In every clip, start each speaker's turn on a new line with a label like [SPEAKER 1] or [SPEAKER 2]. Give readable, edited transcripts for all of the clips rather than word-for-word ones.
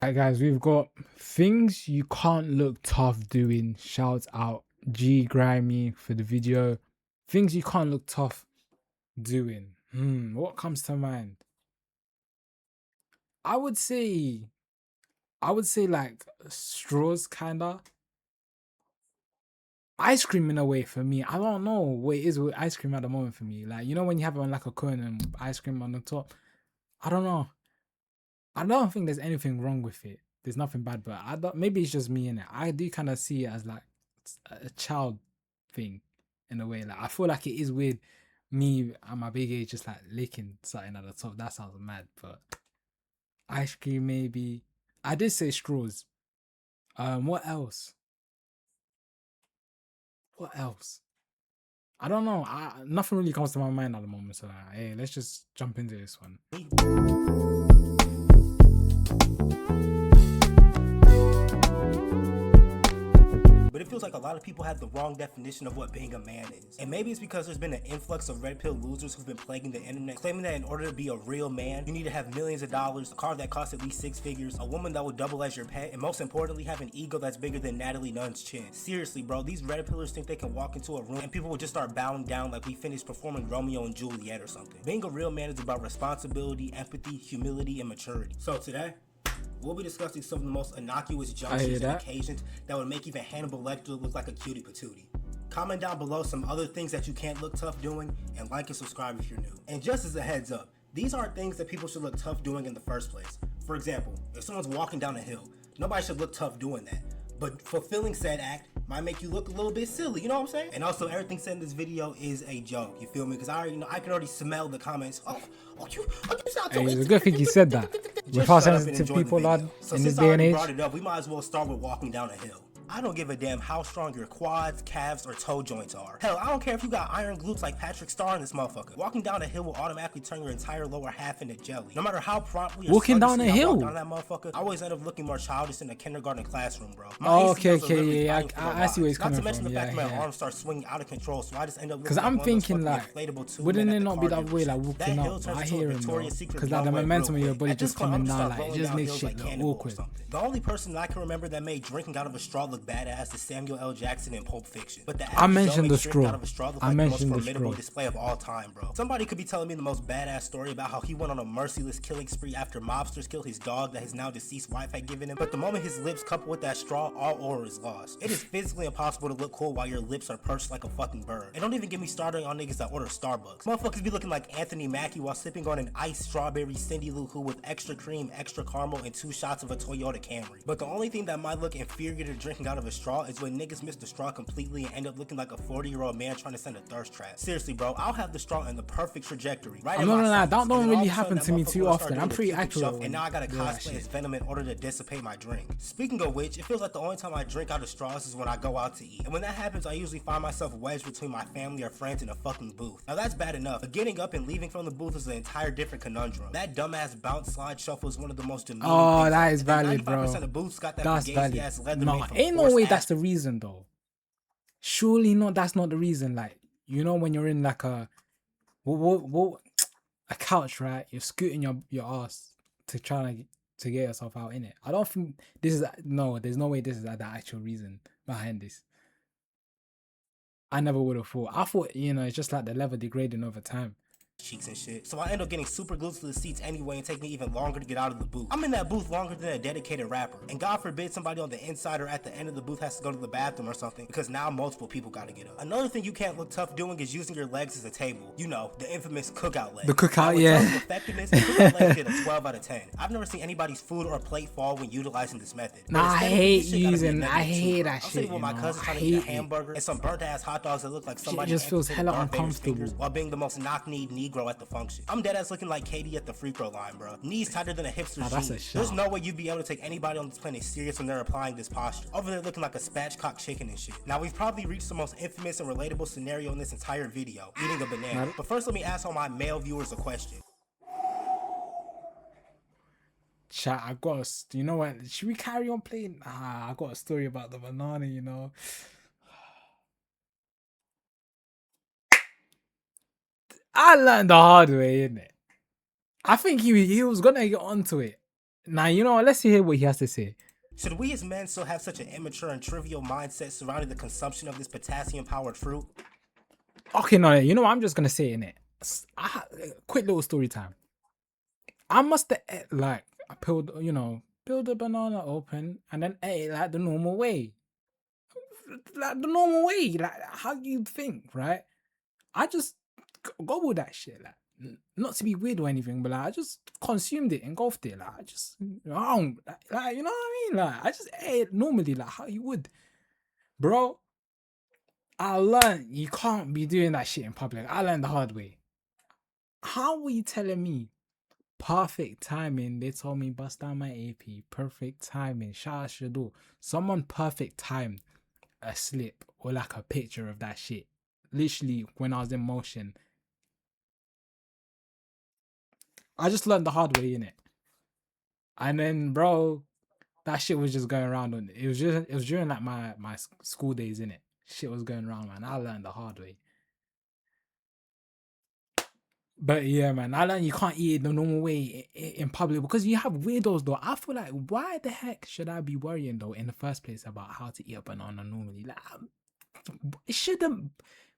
[SPEAKER 1] Right, guys, we've got things you can't look tough doing. Shout out G Grimy for the video. Things you can't look tough doing. What comes to mind? I would say, like straws, kinda. Ice cream in a way for me. I don't know what it is with ice cream at the moment for me. Like, you know when you have it on like a cone and ice cream on the top. I don't know. I don't think there's anything wrong with it. There's nothing bad, but I don't. Maybe it's just me in it. I do kind of see it as like a child thing in a way. Like I feel like it is weird. Me at my big age, just like licking something at the top. That sounds mad, but ice cream maybe. I did say straws. What else? What else? I don't know. Nothing really comes to my mind at the moment. So hey, let's just jump into this one.
[SPEAKER 2] But it feels like a lot of people have the wrong definition of what being a man is. And maybe it's because there's been an influx of red pill losers who've been plaguing the internet, claiming that in order to be a real man, you need to have millions of dollars, a car that costs at least 6 figures, a woman that will double as your pet, and most importantly, have an ego that's bigger than Natalie Nunn's chin. Seriously, bro, these red pillers think they can walk into a room and people will just start bowing down like we finished performing Romeo and Juliet or something. Being a real man is about responsibility, empathy, humility, and maturity. So today, we'll be discussing some of the most innocuous junctures and occasions that would make even Hannibal Lecter look like a cutie patootie. Comment down below some other things that you can't look tough doing, and like and subscribe if you're new. And just as a heads up, these aren't things that people should look tough doing in the first place. For example, if someone's walking down a hill, nobody should look tough doing that. But fulfilling said act might make you look a little bit silly, you know what I'm saying? And also, everything said in this video is a joke, you feel me? Because I can already smell the comments. You sound so
[SPEAKER 1] it's a good thing you said that. With how sensitive people are in this day and age.
[SPEAKER 2] Brought it up, we might as well start with walking down a hill. I don't give a damn how strong your quads, calves, or toe joints are. Hell, I don't care if you got iron glutes like Patrick Star in this motherfucker. Walking down a hill will automatically turn your entire lower half into jelly. No matter how promptly or
[SPEAKER 1] walking down a hill,
[SPEAKER 2] down that motherfucker, I always end up looking more childish in a kindergarten classroom, bro.
[SPEAKER 1] Okay, yeah, I see where he's coming from.
[SPEAKER 2] Not to mention the fact that my arms start swinging out of control, so I just end up
[SPEAKER 1] because I'm thinking like, wouldn't it not be that way, like walking up? I hear him, because like the momentum of your body just coming down, like it just makes shit look awkward.
[SPEAKER 2] The only person that I can remember that made drinking out of a straw look badass is Samuel L. Jackson in Pulp Fiction. But
[SPEAKER 1] I mentioned the straw. I mentioned the straw.
[SPEAKER 2] Display of all time, bro. Somebody could be telling me the most badass story about how he went on a merciless killing spree after mobsters killed his dog that his now deceased wife had given him. But the moment his lips couple with that straw, all aura is lost. It is physically impossible to look cool while your lips are perched like a fucking bird. And don't even get me started on niggas that order Starbucks. Motherfuckers be looking like Anthony Mackie while sipping on an iced strawberry Cindy Lou Who with extra cream, extra caramel, and 2 shots of a Toyota Camry. But the only thing that might look inferior to drinking out of a straw is when niggas miss the straw completely and end up looking like a 40-year-old man trying to send a thirst trap. Seriously, bro, I'll have the straw in the perfect trajectory. Right?
[SPEAKER 1] I'm not gonna lie, that don't really happen to me too often. I'm pretty accurate.
[SPEAKER 2] And now I gotta cosplay as Venom in order to dissipate my drink. Speaking of which, it feels like the only time I drink out of straws is when I go out to eat. And when that happens, I usually find myself wedged between my family or friends in a fucking booth. Now that's bad enough, but getting up and leaving from the booth is an entire different conundrum. That dumbass bounce slide shuffle is one of the most demeaning things.
[SPEAKER 1] That is valid, bro. That's valid. No, ain't no way that's the reason though. Surely not. That's not the reason. Like, you know, when you're in like a couch, right? You're scooting your ass to try to get yourself out in it. I don't think this is there's no way this is the actual reason behind this. I never would have thought. I thought, it's just like the level degrading over time.
[SPEAKER 2] Cheeks and shit. So I end up getting super glued to the seats anyway and take me even longer to get out of the booth. I'm in that booth longer than a dedicated rapper. And God forbid somebody on the inside or at the end of the booth has to go to the bathroom or something, because now multiple people gotta get up. Another thing you can't look tough doing is using your legs as a table. You know, the infamous cookout leg.
[SPEAKER 1] The cookout, yeah.
[SPEAKER 2] Effectiveness, cookout leg get a 12 out of 10. I've never seen anybody's food or plate fall when utilizing this method.
[SPEAKER 1] Nah, I hate that shit.
[SPEAKER 2] With my cousin trying to eat a hamburger and some burnt ass hot dogs that look like somebody
[SPEAKER 1] just feels hella uncomfortable
[SPEAKER 2] while being the most knock-kneed Negro at the function. I'm dead ass looking like Katie at the free throw line, bro. Knees tighter than a hipster's jeans. There's no way you'd be able to take anybody on this planet serious when they're applying this posture. Over there looking like a spatchcock chicken and shit. Now we've probably reached the most infamous and relatable scenario in this entire video, eating a banana. But first let me ask all my male viewers a question.
[SPEAKER 1] Chat, you know what? Should we carry on playing? I got a story about the banana, you know. I learned the hard way, innit? I think he was gonna get onto it. Now, you know what? Let's hear what he has to say.
[SPEAKER 2] Should we as men still have such an immature and trivial mindset surrounding the consumption of this potassium-powered fruit?
[SPEAKER 1] Okay, no, you know what? I'm just gonna say in it. Quick little story time. I must have like I peeled, peeled the banana open and then ate it like the normal way. Like the normal way, like how you think, right? I just gobbled that shit, like not to be weird or anything, but like I just consumed it, engulfed it, like I just, like you know what I mean? Like I just ate it normally, like how you would, bro. I learned you can't be doing that shit in public. I learned the hard way. How were you telling me? Perfect timing. They told me bust down my AP. Perfect timing. Shout out Shador. Someone perfect timed a slip or like a picture of that shit. Literally, when I was in motion. I just learned the hard way in it. And then, bro, that shit was just going around on it. It was during like my school days in it. Shit was going around, man. I learned the hard way. But yeah, man, I learned you can't eat it the normal way in public because you have weirdos though. I feel like why the heck should I be worrying though in the first place about how to eat a banana normally? Like, it shouldn't.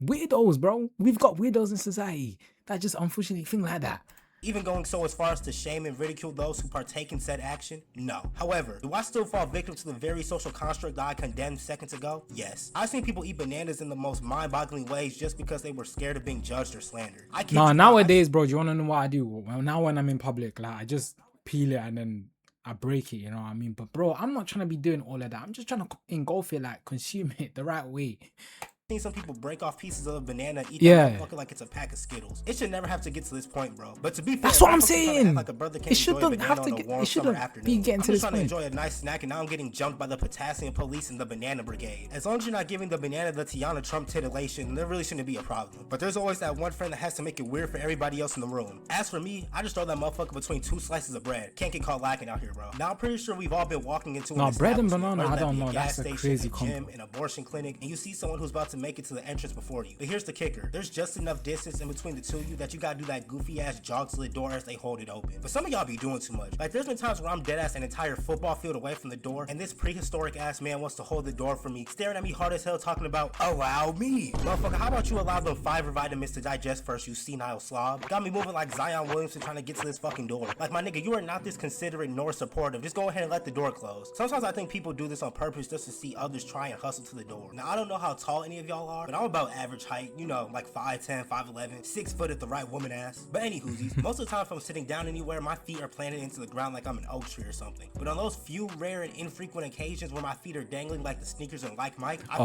[SPEAKER 1] Weirdos, bro. We've got weirdos in society that just unfortunately think like that.
[SPEAKER 2] Even going so as far as to shame and ridicule those who partake in said action? No. However, do I still fall victim to the very social construct that I condemned seconds ago? Yes. I've seen people eat bananas in the most mind-boggling ways just because they were scared of being judged or slandered.
[SPEAKER 1] No, nowadays, bro, do you want to know what I do? Well, now when I'm in public, like I just peel it and then I break it, you know what I mean? But bro, I'm not trying to be doing all of that. I'm just trying to engulf it, like consume it the right way.
[SPEAKER 2] Seen some people break off pieces of a banana, eat that motherfucker like it's a pack of Skittles. It should never have to get to this point, bro. But to be fair,
[SPEAKER 1] that's what I'm saying.
[SPEAKER 2] Like a brother can't
[SPEAKER 1] it shouldn't have to get. It shouldn't be getting to this point.
[SPEAKER 2] I'm just trying to enjoy a nice snack, and now I'm getting jumped by the potassium police and the banana brigade. As long as you're not giving the banana the Tiana Trump titillation, there really shouldn't be a problem. But there's always that one friend that has to make it weird for everybody else in the room. As for me, I just throw that motherfucker between two slices of bread. Can't get caught lacking out here, bro. Now I'm pretty sure we've all been walking into
[SPEAKER 1] bread and banana. I don't know. That's a crazy
[SPEAKER 2] gym, an abortion clinic, and you see someone who's about to make it to the entrance before you. But here's the kicker. There's just enough distance in between the two of you that you gotta do that goofy ass jog slit door as they hold it open. But some of y'all be doing too much. Like there's been times where I'm dead ass an entire football field away from the door, and this prehistoric ass man wants to hold the door for me, staring at me hard as hell talking about, allow me. Motherfucker, how about you allow them fiber vitamins to digest first, you senile slob? Got me moving like Zion Williamson trying to get to this fucking door. Like my nigga, you are not this considerate nor supportive. Just go ahead and let the door close. Sometimes I think people do this on purpose just to see others try and hustle to the door. Now I don't know how tall any of y'all are, but I'm about average height, you know, like 5'10", 5'11", 6 foot at the right woman ass. But anywhoosies, most of the time if I'm sitting down anywhere, my feet are planted into the ground like I'm an oak tree or something. But on those few rare and infrequent occasions where my feet are dangling like the sneakers and like Mike,
[SPEAKER 1] I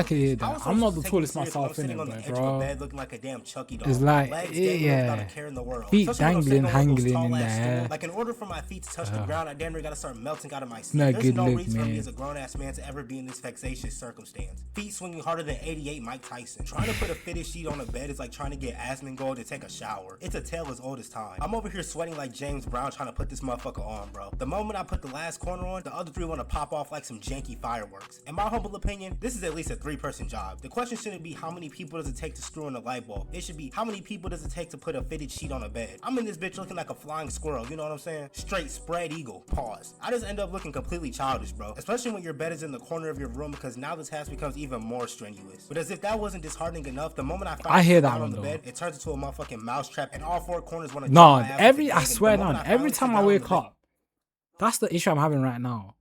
[SPEAKER 1] can hear that. I'm not the tallest myself in it,
[SPEAKER 2] on the edge
[SPEAKER 1] bro.
[SPEAKER 2] of a bed looking like a damn Chucky doll.
[SPEAKER 1] It's like,
[SPEAKER 2] without a care in the world.
[SPEAKER 1] feet dangling, hangling in there.
[SPEAKER 2] Like in order for my feet to touch the ground, I damn near gotta start melting out of my seat. There's no reason for me as a grown ass man to ever be in this vexatious circumstance. Feet swinging harder than 88 Mike Tyson. Trying to put a fitted sheet on a bed is like trying to get Asmongold to take a shower. It's a tale as old as time. I'm over here sweating like James Brown trying to put this motherfucker on, bro. The moment I put the last corner on, the other three want to pop off like some janky fireworks. In my humble opinion, this is at least a 3-person job. The question shouldn't be how many people does it take to screw in a light bulb. It should be how many people does it take to put a fitted sheet on a bed. I'm in this bitch looking like a flying squirrel, you know what I'm saying? Straight spread eagle. Pause. I just end up looking completely childish, bro. Especially when your bed is in the corner of your room, because now the task becomes even more strenuous. But as if that wasn't disheartening enough, the moment I
[SPEAKER 1] hear that
[SPEAKER 2] on the bed, it turns into a motherfucking mousetrap, and all 4 corners want to
[SPEAKER 1] I swear down, every time I wake up, that's the issue I'm having right now.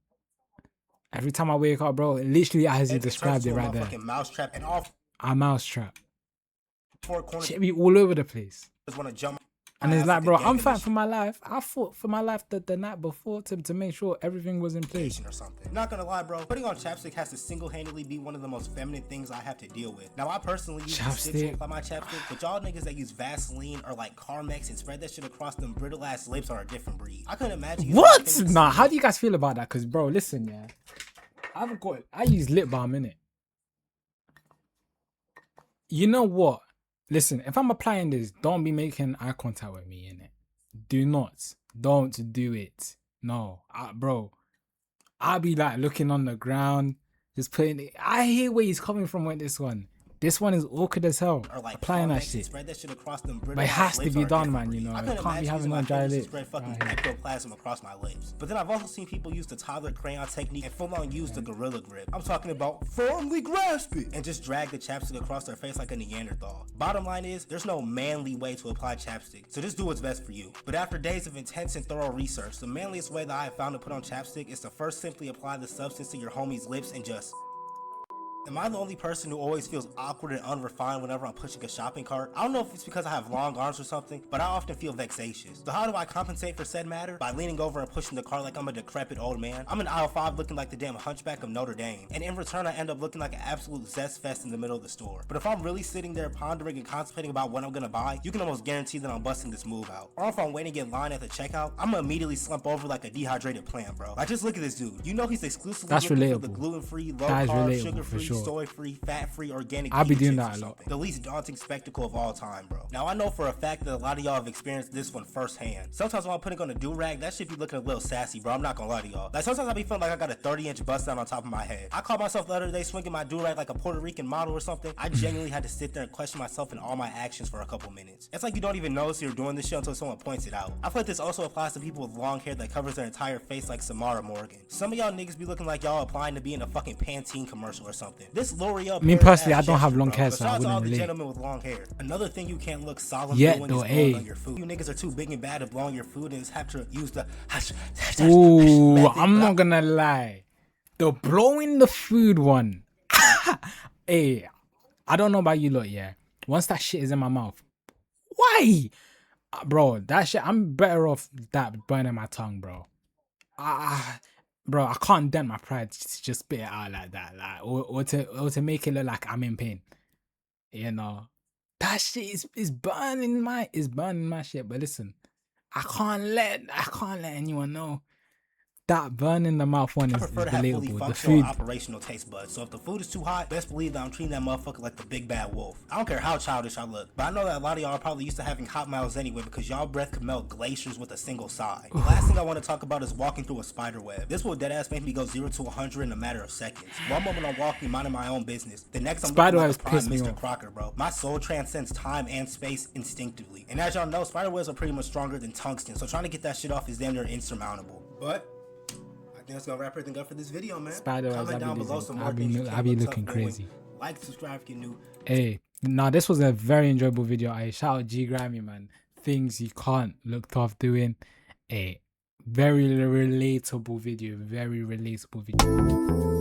[SPEAKER 1] Every time I wake up, bro, literally as you described it right there.
[SPEAKER 2] Mousetrap and all
[SPEAKER 1] a mousetrap.
[SPEAKER 2] 4 corners
[SPEAKER 1] should be all over the place.
[SPEAKER 2] Want to jump.
[SPEAKER 1] And it's like, bro, I'm fighting for my life. I fought for my life the night before to make sure everything was in place.
[SPEAKER 2] Or something. Not gonna lie, bro. Putting on chapstick has to single-handedly be one of the most feminine things I have to deal with. Now, I personally use chapstick to apply my chapstick, but y'all niggas that use Vaseline or like Carmex and spread that shit across them brittle-ass lips are a different breed. I couldn't imagine.
[SPEAKER 1] What? Nah, how do you guys feel about that? Cause, bro, listen, yeah, I use lip balm in it. You know what? Listen, if I'm applying this, don't be making eye contact with me in it. Don't do it. No, bro. I'll be like looking on the ground, just putting it. I hear where he's coming from with this one. This one is awkward as hell.
[SPEAKER 2] Or like
[SPEAKER 1] Applying that
[SPEAKER 2] convex and
[SPEAKER 1] shit.
[SPEAKER 2] spread that shit across them brittle
[SPEAKER 1] But it has to
[SPEAKER 2] lips
[SPEAKER 1] be
[SPEAKER 2] are a
[SPEAKER 1] done,
[SPEAKER 2] different
[SPEAKER 1] man, you
[SPEAKER 2] breed.
[SPEAKER 1] know.
[SPEAKER 2] I
[SPEAKER 1] It
[SPEAKER 2] couldn't
[SPEAKER 1] can't be
[SPEAKER 2] imagine
[SPEAKER 1] having
[SPEAKER 2] using
[SPEAKER 1] no
[SPEAKER 2] my
[SPEAKER 1] dry
[SPEAKER 2] fingers to
[SPEAKER 1] lips.
[SPEAKER 2] spread fucking
[SPEAKER 1] Right here.
[SPEAKER 2] ectoplasm across my lips. But then I've also seen people use the toddler crayon technique and full on use the gorilla grip. I'm talking about firmly grasp it and just drag the chapstick across their face like a Neanderthal. Bottom line is, there's no manly way to apply chapstick, so just do what's best for you. But after days of intense and thorough research, the manliest way that I have found to put on chapstick is to first simply apply the substance to your homie's lips and just... Am I the only person who always feels awkward and unrefined whenever I'm pushing a shopping cart? I don't know if it's because I have long arms or something, but I often feel vexatious. So how do I compensate for said matter? By leaning over and pushing the cart like I'm a decrepit old man. I'm in aisle 5 looking like the damn hunchback of Notre Dame, and in return I end up looking like an absolute zest fest in the middle of the store. But if I'm really sitting there pondering and contemplating about what I'm gonna buy, you can almost guarantee that I'm busting this move out. Or if I'm waiting in line at the checkout, I'm gonna immediately slump over like a dehydrated plant, bro. Like, just look at this dude. You know he's exclusively
[SPEAKER 1] That's
[SPEAKER 2] looking for the
[SPEAKER 1] relatable.
[SPEAKER 2] gluten-free,
[SPEAKER 1] That is
[SPEAKER 2] low-carb,
[SPEAKER 1] relatable, for
[SPEAKER 2] sugar-free,
[SPEAKER 1] sure.
[SPEAKER 2] soy-free, fat-free, organic
[SPEAKER 1] I'll be
[SPEAKER 2] pita
[SPEAKER 1] doing
[SPEAKER 2] chips
[SPEAKER 1] that
[SPEAKER 2] or
[SPEAKER 1] a lot.
[SPEAKER 2] something. The least daunting spectacle of all time, bro. Now I know for a fact that a lot of y'all have experienced this one firsthand. Sometimes when I'm putting on a do-rag, that shit be looking a little sassy, bro. I'm not gonna lie to y'all. Like, sometimes I be feeling like I got a 30-inch bust down on top of my head. I caught myself the other day swinging my do-rag like a Puerto Rican model or something. I genuinely had to sit there and question myself and all my actions for a couple minutes. It's like you don't even notice you're doing this shit until someone points it out. I feel like this also applies to people with long hair that covers their entire face like Samara Morgan. Some of y'all niggas be looking like y'all applying to be in a fucking Pantene commercial or something. This L'Oreal.
[SPEAKER 1] Me personally, I don't have long
[SPEAKER 2] gesture,
[SPEAKER 1] hair,
[SPEAKER 2] bro.
[SPEAKER 1] so
[SPEAKER 2] But
[SPEAKER 1] I
[SPEAKER 2] shout out to all
[SPEAKER 1] wouldn't
[SPEAKER 2] the
[SPEAKER 1] relate.
[SPEAKER 2] gentlemen with long hair. Another thing you can't look solemn
[SPEAKER 1] Yeah,
[SPEAKER 2] doing
[SPEAKER 1] though,
[SPEAKER 2] is blowing
[SPEAKER 1] ayy.
[SPEAKER 2] on your food. You niggas are too big and bad at blowing your food and just have to use the
[SPEAKER 1] Ooh,
[SPEAKER 2] method.
[SPEAKER 1] I'm not gonna lie. The blowing the food one. Hey, I don't know about you lot, yeah. Once that shit is in my mouth, why? Bro, that shit, I'm better off that burning my tongue, bro. Bro, I can't dent my pride to just spit it out like that, like, or to make it look like I'm in pain. You know, that shit is burning my shit. But listen, I can't let anyone know. That burn in the mouth one
[SPEAKER 2] I
[SPEAKER 1] is
[SPEAKER 2] prefer to have fully
[SPEAKER 1] relatable. The
[SPEAKER 2] functional
[SPEAKER 1] food,
[SPEAKER 2] operational taste buds. So if the food is too hot, best believe that I'm treating that motherfucker like the big bad wolf. I don't care how childish I look, but I know that a lot of y'all are probably used to having hot mouths anyway because y'all breath could melt glaciers with a single sigh. The last thing I want to talk about is walking through a spider web. This will deadass make me go 0 to 100 in a matter of seconds. One moment I'm walking, minding my own business. The next I'm
[SPEAKER 1] Spider
[SPEAKER 2] looking
[SPEAKER 1] webs
[SPEAKER 2] like a prime
[SPEAKER 1] piss me
[SPEAKER 2] Mr.
[SPEAKER 1] off.
[SPEAKER 2] Crocker, bro. My soul transcends time and space instinctively. And as y'all know, spider webs are pretty much stronger than tungsten, so trying to get that shit off is damn near insurmountable. But that's gonna wrap everything up for this video, man.
[SPEAKER 1] Spider webs,
[SPEAKER 2] Comment down below some more
[SPEAKER 1] I
[SPEAKER 2] things you
[SPEAKER 1] be
[SPEAKER 2] can look
[SPEAKER 1] looking
[SPEAKER 2] tough doing.
[SPEAKER 1] crazy.
[SPEAKER 2] Like, subscribe if you're new.
[SPEAKER 1] Hey, nah, this was a very enjoyable video. I shout out G Grammy, man. Things you can't look tough doing. Hey, very relatable video. Very relatable video.